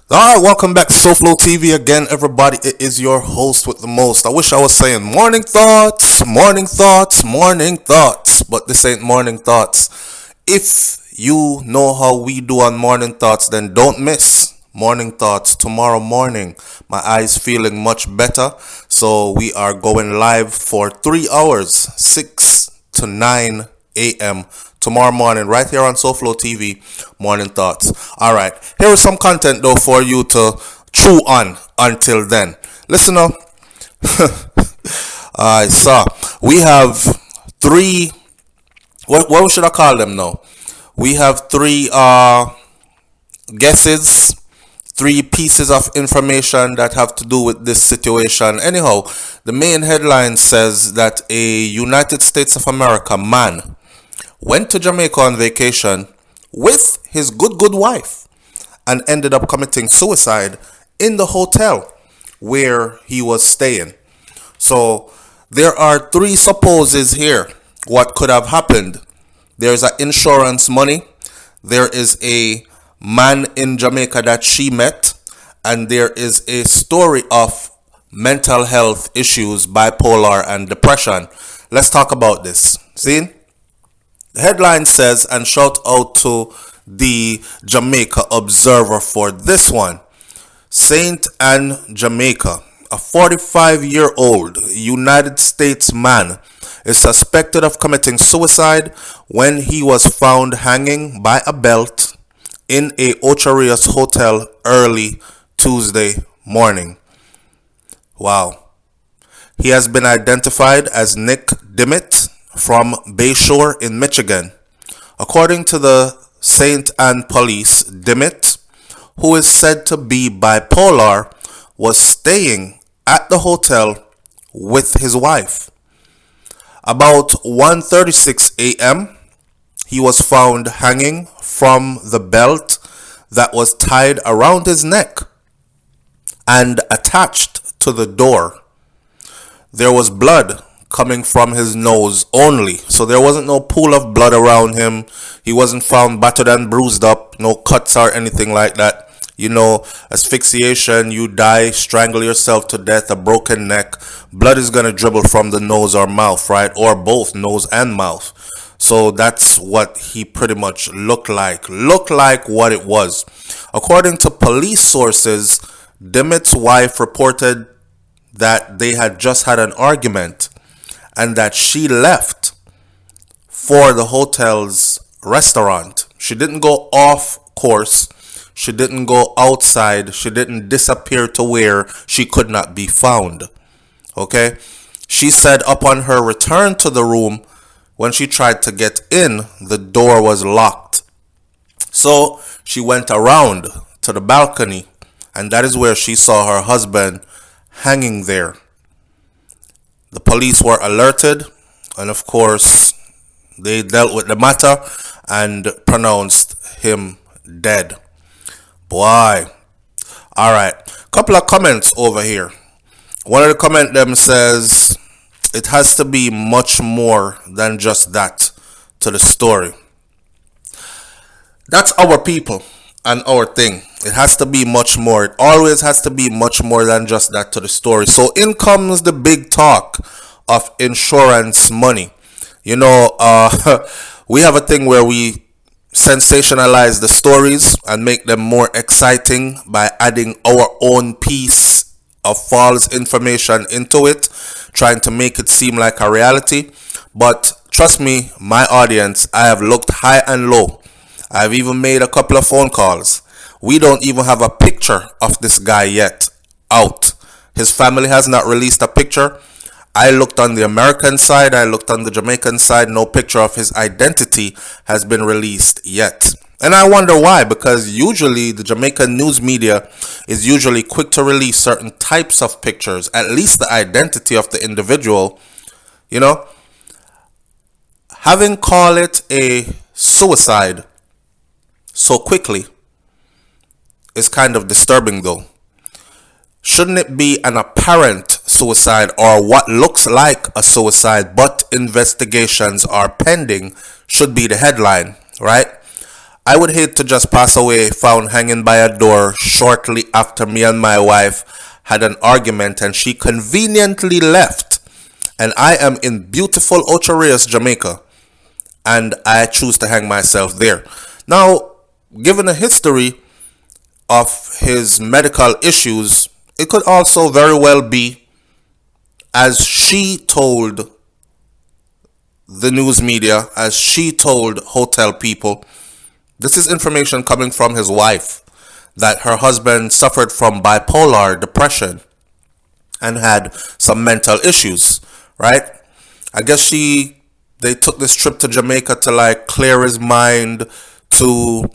Alright, welcome back to SouFLoTV again, everybody. It is your host with the most. I wish I was saying morning thoughts, morning thoughts, morning thoughts, but this ain't morning thoughts. If you know how we do on morning thoughts, then don't miss morning thoughts tomorrow morning. My eyes feeling much better, so we are going live for 3 hours, 6 to 9 a.m. tomorrow morning, right here on SouFLoTV, Morning Thoughts. All right, here is some content though for you to chew on until then. Listen up. I saw we have three. What should I call them now? We have three guesses, three pieces of information that have to do with this situation. Anyhow, the main headline says that a United States of America man went to Jamaica on vacation with his good wife and ended up committing suicide in the hotel where he was staying. So there are three supposes here what could have happened. There's an insurance money, there is a man in Jamaica that she met, and there is a story of mental health issues, bipolar and depression. Let's talk about this. See? The headline says, and shout out to the Jamaica Observer for this one. Saint Anne, Jamaica. A 45-year-old United States man is suspected of committing suicide when he was found hanging by a belt in a Ocho Rios hotel early Tuesday morning. Wow. He has been identified as Nick Dimmitt from Bayshore in Michigan. According to the St. Anne police, Dimmitt, who is said to be bipolar, was staying at the hotel with his wife. About 1:36 a.m., he was found hanging from the belt that was tied around his neck and attached to the door. There was blood coming from his nose only. So there wasn't no pool of blood around him. He wasn't found battered and bruised up, no cuts or anything like that. You know, asphyxiation, you die, strangle yourself to death, a broken neck. Blood is going to dribble from the nose or mouth, right? Or both nose and mouth. So that's what he pretty much looked like. Looked like what it was. According to police sources, Dimmitt's wife reported that they had just had an argument and that she left for the hotel's restaurant. She didn't go off course. She didn't go outside. She didn't disappear to where she could not be found. Okay? She said upon her return to the room, when she tried to get in, the door was locked. So she went around to the balcony, and that is where she saw her husband hanging there. The police were alerted, and of course, they dealt with the matter and pronounced him dead. Boy. Alright. Couple of comments over here. One of the comment them says, it has to be much more than just that to the story. That's our people and our thing. It has to be much more. It always has to be much more than just that to the story. So in comes the big talk of insurance money. You know, we have a thing where we sensationalize the stories and make them more exciting by adding our own piece of false information into it, trying to make it seem like a reality. But trust me, my audience, I have looked high and low. I've even made a couple of phone calls. We don't even have a picture of this guy yet out. His family has not released a picture. I looked on the American side, I looked on the Jamaican side, no picture of his identity has been released yet. And I wonder why, because usually the Jamaican news media is usually quick to release certain types of pictures, at least the identity of the individual. You know, having called it a suicide so quickly is kind of disturbing though. Shouldn't it be an apparent suicide or what looks like a suicide but investigations are pending should be the headline, right? I would hate to just pass away found hanging by a door shortly after me and my wife had an argument and she conveniently left. And I am in beautiful Ocho Rios, Jamaica, and I choose to hang myself there. Now, given the history of his medical issues, it could also very well be, as she told the news media, as she told hotel people, this is information coming from his wife, that her husband suffered from bipolar depression and had some mental issues, right? I guess they took this trip to Jamaica to like clear his mind, to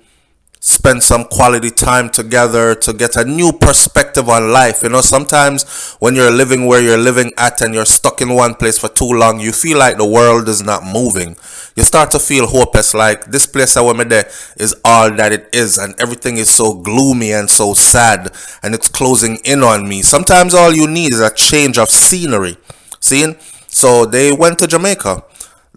spend some quality time together, to get a new perspective on life. You know, sometimes when you're living where you're living at and you're stuck in one place for too long, you feel like the world is not moving. You start to feel hopeless, like this place I went there is all that it is, and everything is so gloomy and so sad, and it's closing in on me. Sometimes all you need is a change of scenery. Seeing? So they went to Jamaica.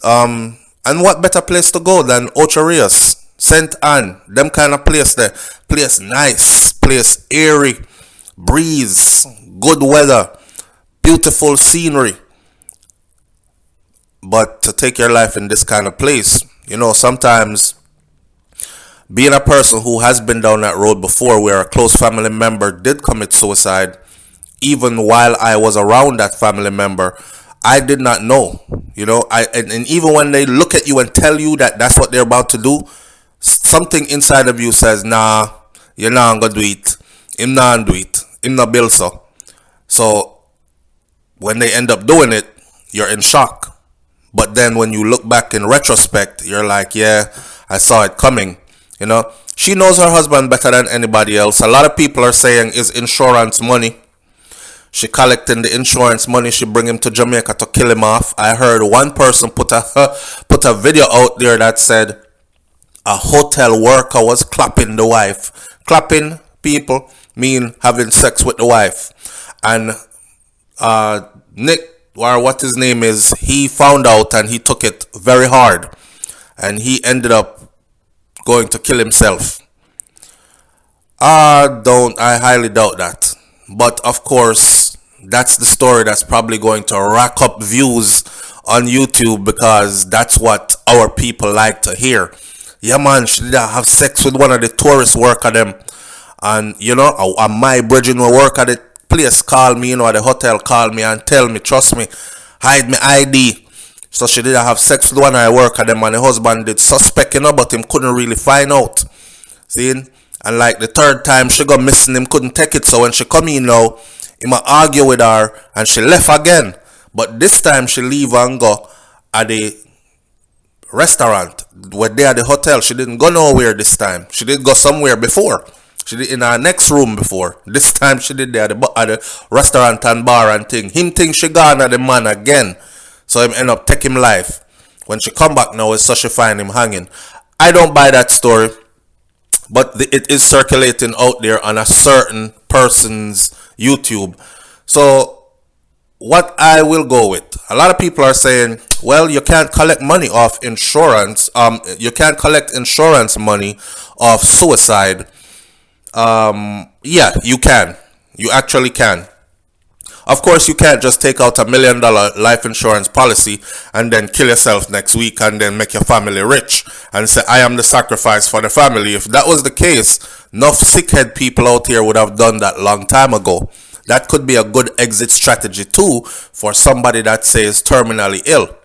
And what better place to go than Ocho Rios, St. Anne, them kind of place there. Place nice, place airy, breeze, good weather, beautiful scenery. But to take your life in this kind of place, you know, sometimes being a person who has been down that road before, where a close family member did commit suicide, even while I was around that family member, I did not know. You know, and even when they look at you and tell you that that's what they're about to do, something inside of you says, nah, you're not gonna do it. Him not do it. Him not build so. So when they end up doing it, you're in shock. But then when you look back in retrospect, you're like, yeah, I saw it coming. You know, she knows her husband better than anybody else. A lot of people are saying is insurance money. She collecting the insurance money. She bring him to Jamaica to kill him off. I heard one person put a video out there that said a hotel worker was clapping the wife. Clapping, people, mean having sex with the wife. And Nick, or what his name is, he found out and he took it very hard. And he ended up going to kill himself. I highly doubt that. But of course, that's the story that's probably going to rack up views on YouTube, because that's what our people like to hear. Yeah man, she did have sex with one of the tourist worker them. And you know, my brethren will work at the place call me, you know, at the hotel call me and tell me, trust me, hide me ID. So she did have sex with one of the worker them, and the husband did suspect, you know, but him couldn't really find out. See? And like the third time she got missing, him couldn't take it. So when she come in now, he might argue with her and she left again. But this time she leave and go at the restaurant. Where they at the hotel. She didn't go nowhere this time. She did go somewhere before. She did in our next room before. This time she did there at the restaurant and bar and thing. Him think she gone at the man again. So him end up taking him life. When she come back now, it's so she find him hanging. I don't buy that story. But it is circulating out there on a certain person's YouTube. So what I will go with, a lot of people are saying, well, you can't collect money off insurance. You can't collect insurance money off suicide. Yeah, you can. You actually can. Of course, you can't just take out $1 million life insurance policy and then kill yourself next week and then make your family rich and say, I am the sacrifice for the family. If that was the case, enough sickhead people out here would have done that long time ago. That could be a good exit strategy too for somebody that says terminally ill.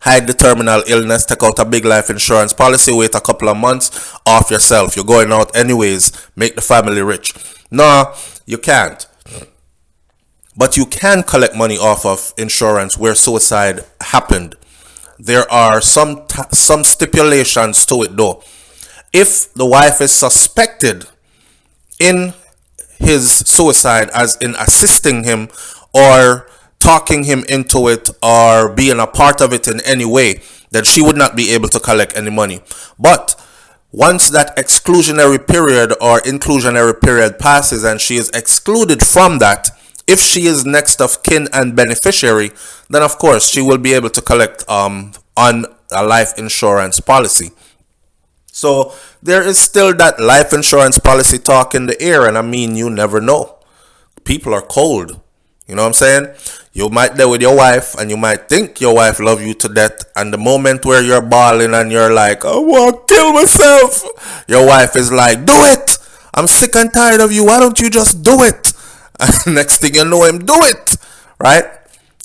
Hide the terminal illness, take out a big life insurance policy, wait a couple of months, off yourself. You're going out anyways, make the family rich. No, you can't. But you can collect money off of insurance where suicide happened. There are some stipulations to it though. If the wife is suspected in his suicide, as in assisting him or talking him into it or being a part of it in any way, then she would not be able to collect any money. But once that exclusionary period or inclusionary period passes and she is excluded from that, if she is next of kin and beneficiary, then of course she will be able to collect on a life insurance policy. So there is still that life insurance policy talk in the air, and I mean, you never know. People are cold. You know what I'm saying? You might there with your wife, and you might think your wife love you to death, and the moment where you're bawling and you're like, I want to kill myself, your wife is like, do it. I'm sick and tired of you. Why don't you just do it? And next thing you know, him do it, right?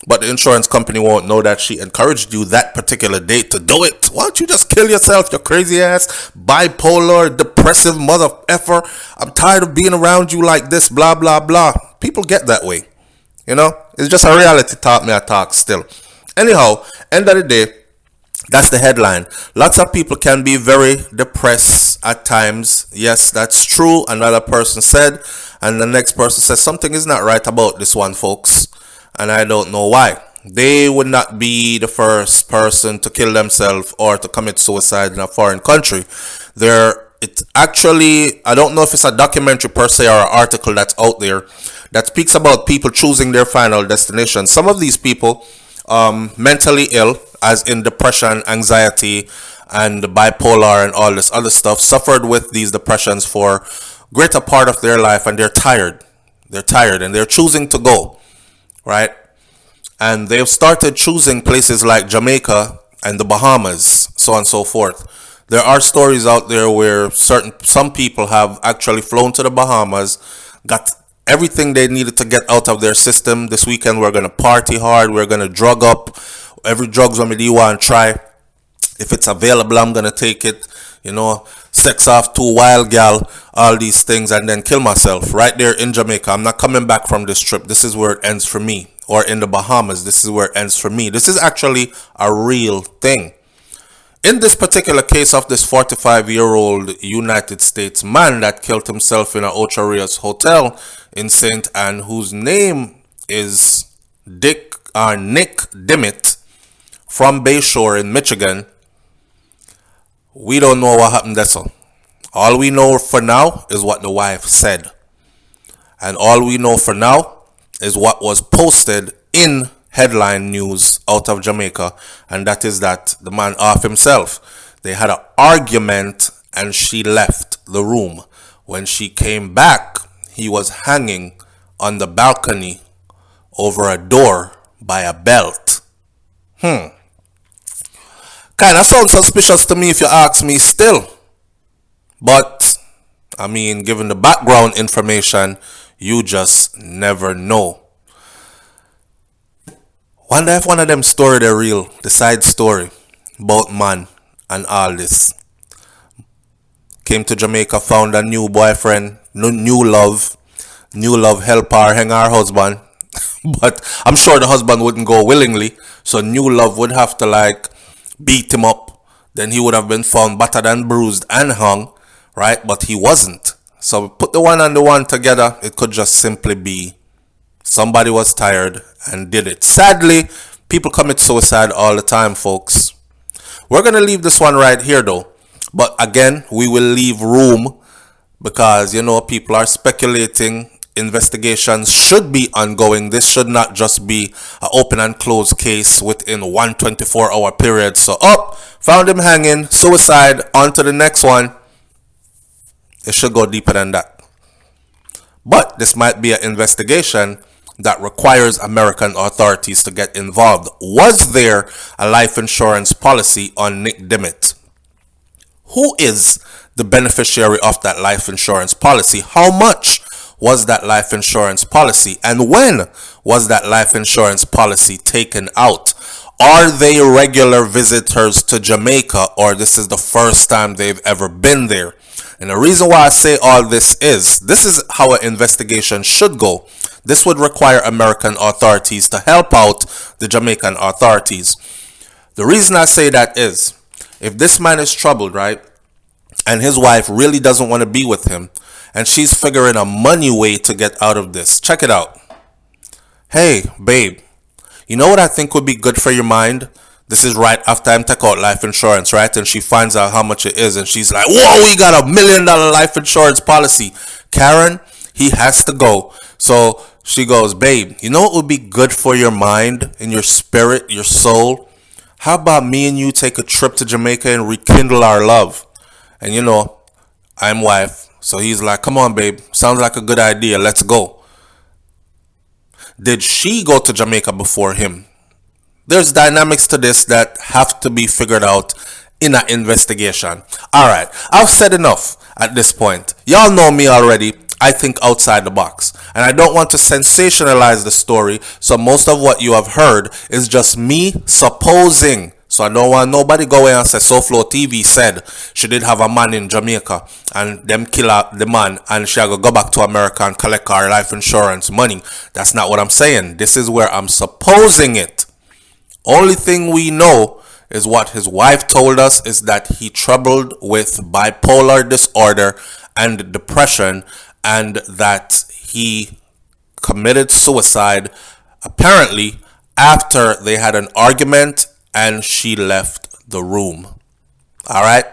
But the insurance company won't know that she encouraged you that particular date to do it. Why don't you just kill yourself, you crazy ass, bipolar, depressive mother effer? I'm tired of being around you like this, blah, blah, blah. People get that way. You know? It's just a reality talk me I talk still. Anyhow, end of the day, that's the headline. Lots of people can be very depressed at times. Yes, that's true. Another person said, and the next person says, something is not right about this one, folks. And I don't know why. They would not be the first person to kill themselves or to commit suicide in a foreign country. It's actually, I don't know if it's a documentary per se or an article that's out there that speaks about people choosing their final destination. Some of these people, mentally ill, as in depression, anxiety, and bipolar and all this other stuff, suffered with these depressions for greater part of their life, and they're tired. They're tired and they're choosing to go. Right? And they've started choosing places like Jamaica and the Bahamas, so on and so forth. There are stories out there where some people have actually flown to the Bahamas, got everything they needed to get out of their system. This weekend we're gonna party hard, we're gonna drug up. Every drugs I'm gonna want to try. If it's available, I'm gonna take it. You know, sex off two wild gal, all these things, and then kill myself right there in Jamaica. I'm not coming back from this trip. This is where it ends for me. Or in the Bahamas, this is where it ends for me. This is actually a real thing. In this particular case of this 45-year-old United States man that killed himself in an Ocho Rios hotel in St. Anne, whose name is Nick Dimmitt from Bayshore in Michigan, we don't know what happened there. So all we know for now is what the wife said. And all we know for now is what was posted in headline news out of Jamaica. And that is that the man off himself. They had an argument and she left the room. When she came back, he was hanging on the balcony over a door by a belt. Kind of sounds suspicious to me if you ask me still. But, I mean, given the background information, you just never know. Wonder if one of them story they're real, the side story about man and all this. Came to Jamaica, found a new boyfriend, new love help her hang her husband. But I'm sure the husband wouldn't go willingly, so new love would have to beat him up. Then he would have been found battered and bruised and hung, right? But he wasn't. So put the one and the one together, it could just simply be somebody was tired and did it. Sadly, people commit suicide all the time, folks. We're going to leave this one right here though. But again, we will leave room because, people are speculating. Investigations should be ongoing. This should not just be an open and closed case within 124-hour period. So found him hanging, suicide, on to the next one. It should go deeper than that. But this might be an investigation that requires American authorities to get involved. Was there a life insurance policy on Nick Dimmitt? Who is the beneficiary of that life insurance policy? How much was that life insurance policy? And when was that life insurance policy taken out? Are they regular visitors to Jamaica, or this is the first time they've ever been there? And the reason why I say all this is how an investigation should go. This would require American authorities to help out the Jamaican authorities. The reason I say that is, if this man is troubled, right, and his wife really doesn't want to be with him, and she's figuring a money way to get out of this. Check it out. Hey, babe, you know what I think would be good for your mind? This is right after I take out life insurance, right? And she finds out how much it is, and she's like, whoa, we got $1 million life insurance policy. Karen, he has to go. So she goes, babe, you know what would be good for your mind and your spirit, your soul? How about me and you take a trip to Jamaica and rekindle our love? And you know, I'm wife. So he's like, come on, babe. Sounds like a good idea. Let's go. Did she go to Jamaica before him? There's dynamics to this that have to be figured out in an investigation. Alright, I've said enough at this point. Y'all know me already. I think outside the box. And I don't want to sensationalize the story, so most of what you have heard is just me supposing. So I don't want nobody go away and say SouFLoTV said she did have a man in Jamaica and them kill the man and she go back to America and collect her life insurance money. That's not what I'm saying. This is where I'm supposing it. Only thing we know is what his wife told us is that he troubled with bipolar disorder and depression, and that he committed suicide apparently after they had an argument and she left the room. Alright?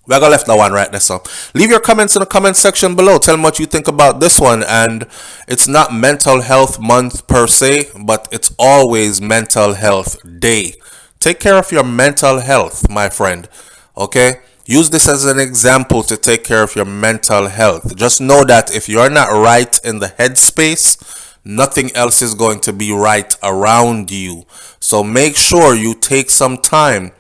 We're gonna left that one right there. So leave your comments in the comment section below. Tell me what you think about this one. And it's not mental health month per se, but it's always mental health day. Take care of your mental health, my friend. Okay? Use this as an example to take care of your mental health. Just know that if you're not right in the headspace, nothing else is going to be right around you. So make sure you take some time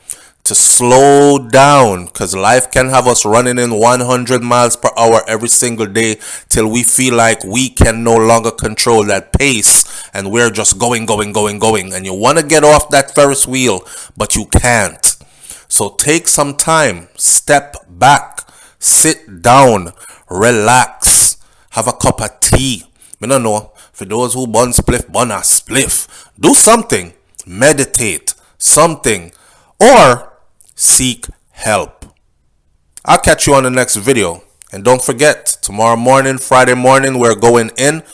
to slow down, because life can have us running in 100 miles per hour every single day till we feel like we can no longer control that pace and we're just going. And you want to get off that Ferris wheel, but you can't. So take some time, step back, sit down, relax, have a cup of tea. I don't know, for those who bun spliff, bun a spliff. Do something, meditate, something, or seek help. I'll catch you on the next video. And don't forget, tomorrow morning, Friday morning, we're going in.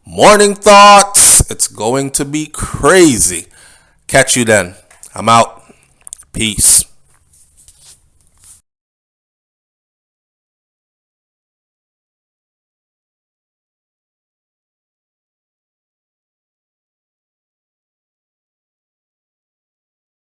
Morning thoughts. It's going to be crazy. Catch you then. I'm out. Peace.